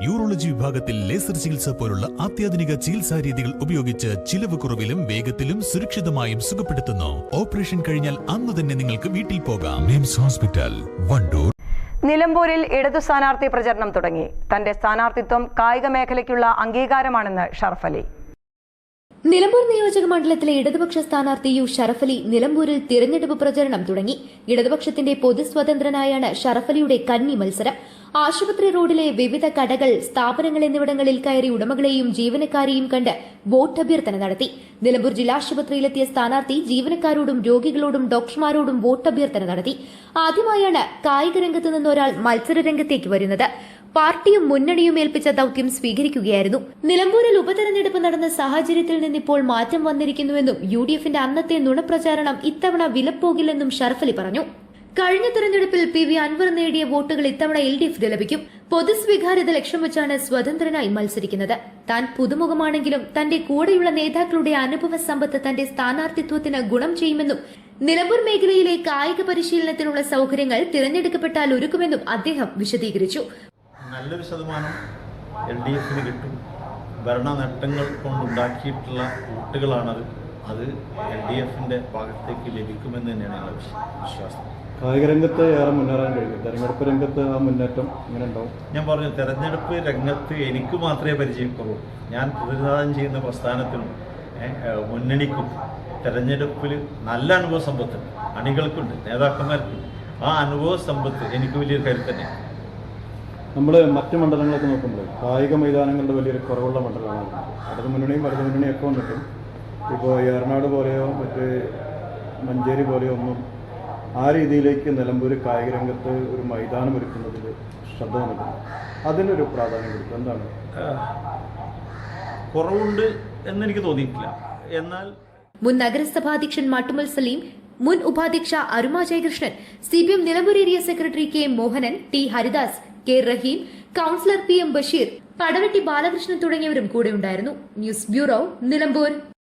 Urology വിഭാഗത്തിൽ laser ചികിത്സ പോലുള്ള അത്യാധുനിക ചികിത്സാ രീതികൾ ഉപയോഗിച്ച് ചിലവ് കുറവിലും വേഗത്തിലും സുരക്ഷിതമായും സുഖപ്പെടുത്തുന്നു. ഓപ്പറേഷൻ കഴിഞ്ഞാൽ അന്ന് തന്നെ നിങ്ങൾക്ക് വീട്ടിൽ പോകാം. മിംസ് ഹോസ്പിറ്റൽ, വണ്ടൂർ. നിലമ്പൂരിൽ ഇടതു സ്ഥാനാർത്ഥി പ്രചരണം തുടങ്ങി. തന്റെ സ്ഥാനാർത്ഥിത്വം കായിക മേഖലയ്ക്കുള്ള അംഗീകാരമാണെന്ന് ഷറഫ് അലി. നിലമ്പൂർ നിയോജക മണ്ഡലത്തിലെ ഇടതുപക്ഷ സ്ഥാനാർത്ഥി യു ഷറഫ് അലി നിലമ്പൂരിൽ തിരഞ്ഞെടുപ്പ് പ്രചരണം തുടങ്ങി. ഇടതുപക്ഷത്തിന്റെ പൊതുസ്വതന്ത്രനായാണ് ഷറഫ് അലിയുടെ കന്നി മത്സരം. ആശുപത്രി റോഡിലെ വിവിധ കടകൾ, സ്ഥാപനങ്ങൾ എന്നിവിടങ്ങളിൽ കയറി ഉടമകളെയും ജീവനക്കാരെയും കണ്ട് വോട്ടഭ്യർത്ഥന നടത്തി. നിലമ്പൂർ ജില്ലാശുപത്രിയിലെത്തിയ സ്ഥാനാർത്ഥി ജീവനക്കാരോടും രോഗികളോടും ഡോക്ടർമാരോടും വോട്ടഭ്യർത്ഥന നടത്തി. ആദ്യമായാണ് കായിക രംഗത്ത് നിന്നൊരാൾ മത്സരരംഗത്തേക്ക് വരുന്നത്. പാർട്ടിയും മുന്നണിയും ഏൽപ്പിച്ച ദൌത്യം സ്വീകരിക്കുകയായിരുന്നു. നിലമ്പൂരിൽ ഉപതെരഞ്ഞെടുപ്പ് നടന്ന സാഹചര്യത്തിൽ നിന്നിപ്പോൾ മാറ്റം വന്നിരിക്കുന്നുവെന്നും UDFന്റെ അന്നത്തെ നുണപ്രചാരണം ഇത്തവണ വിലപ്പോകില്ലെന്നും ഷറഫ് അലി പറഞ്ഞു. കഴിഞ്ഞ തെരഞ്ഞെടുപ്പിൽ PV അൻവർ നേടിയ വോട്ടുകൾ ഇത്തവണ LDF ലഭിക്കും. പൊതുസ്വീകാര്യത ലക്ഷ്യം വെച്ചാണ് സ്വതന്ത്രനായി മത്സരിക്കുന്നത്. താൻ പുതുമുഖമാണെങ്കിലും തന്റെ കൂടെയുള്ള നേതാക്കളുടെ അനുഭവ സമ്പത്ത് തന്റെ സ്ഥാനാർത്ഥിത്വത്തിന് ഗുണം ചെയ്യുമെന്നും നിലമ്പൂർ മേഖലയിലെ കായിക പരിശീലനത്തിനുള്ള സൌകര്യങ്ങൾ തിരഞ്ഞെടുക്കപ്പെട്ടാൽ ഒരുക്കുമെന്നും അദ്ദേഹം വിശദീകരിച്ചു. നല്ലൊരു ശതമാനം LDFന് കിട്ടും. ഭരണ നേട്ടങ്ങൾ കൊണ്ടുണ്ടാക്കിയിട്ടുള്ള വോട്ടുകളാണത്. അത് LDFന്റെ ഭാഗത്തേക്ക് ലഭിക്കുമെന്ന് തന്നെയാണ് ഞങ്ങളുടെ വിശ്വാസം. കായിക രംഗത്ത് ഏറെ മുന്നേറാൻ കഴിയും. തെരഞ്ഞെടുപ്പ് രംഗത്ത് ആ മുന്നേറ്റം ഇങ്ങനെ ഉണ്ടാവും. ഞാൻ പറഞ്ഞു, തെരഞ്ഞെടുപ്പ് രംഗത്ത് എനിക്ക് മാത്രമേ പരിചയപ്പെടുള്ളൂ. ഞാൻ പ്രതിനിധാനം ചെയ്യുന്ന പ്രസ്ഥാനത്തിനും മുന്നണിക്കും തെരഞ്ഞെടുപ്പിൽ നല്ല അനുഭവ സമ്പത്ത് അണികൾക്കുണ്ട്, നേതാക്കന്മാർക്കുണ്ട്. ആ അനുഭവ സമ്പത്ത് എനിക്ക് വലിയൊരു കരുത്ത് തന്നെയാണ്. നമ്മൾ മറ്റ് മണ്ഡലങ്ങളൊക്കെ നോക്കുമ്പോൾ കായിക മൈതാനങ്ങളുടെ വലിയൊരു കുറവുള്ള മണ്ഡലമാണ്. ഇടതു മുന്നണിയും വലതു മുന്നണിയും ഒക്കെ വന്നിട്ടും ഇപ്പോൾ ഏറനാട് പോലെയോ മറ്റ് മഞ്ചേരി പോലെയോ ഒന്നും ആ രീതിയിലേക്ക് നിലമ്പൂർ കായിക രംഗത്ത് ഒരു മൈതാനം ഒരുക്കുന്നതിൽ ശ്രദ്ധ വന്നിട്ടുണ്ട്. അതിനൊരു പ്രാധാന്യം കൊടുക്കും. എന്താണ് കുറവുണ്ട് എന്നെനിക്ക് തോന്നിയിട്ടില്ല. എന്നാൽ മുൻ നഗരസഭാധ്യക്ഷൻ മാട്ടുമൽ സലീം, മുൻ ഉപാധ്യക്ഷ Aruma Jayakrishnan, CPM Nilambur area secretary K Mohanan, T Haridas, K Raheem, councillor PM Basheer, Padavetti Balakrishnan തുടങ്ങിയവരും കൂടെയുണ്ടായിരുന്നു. News bureau, Nilambur.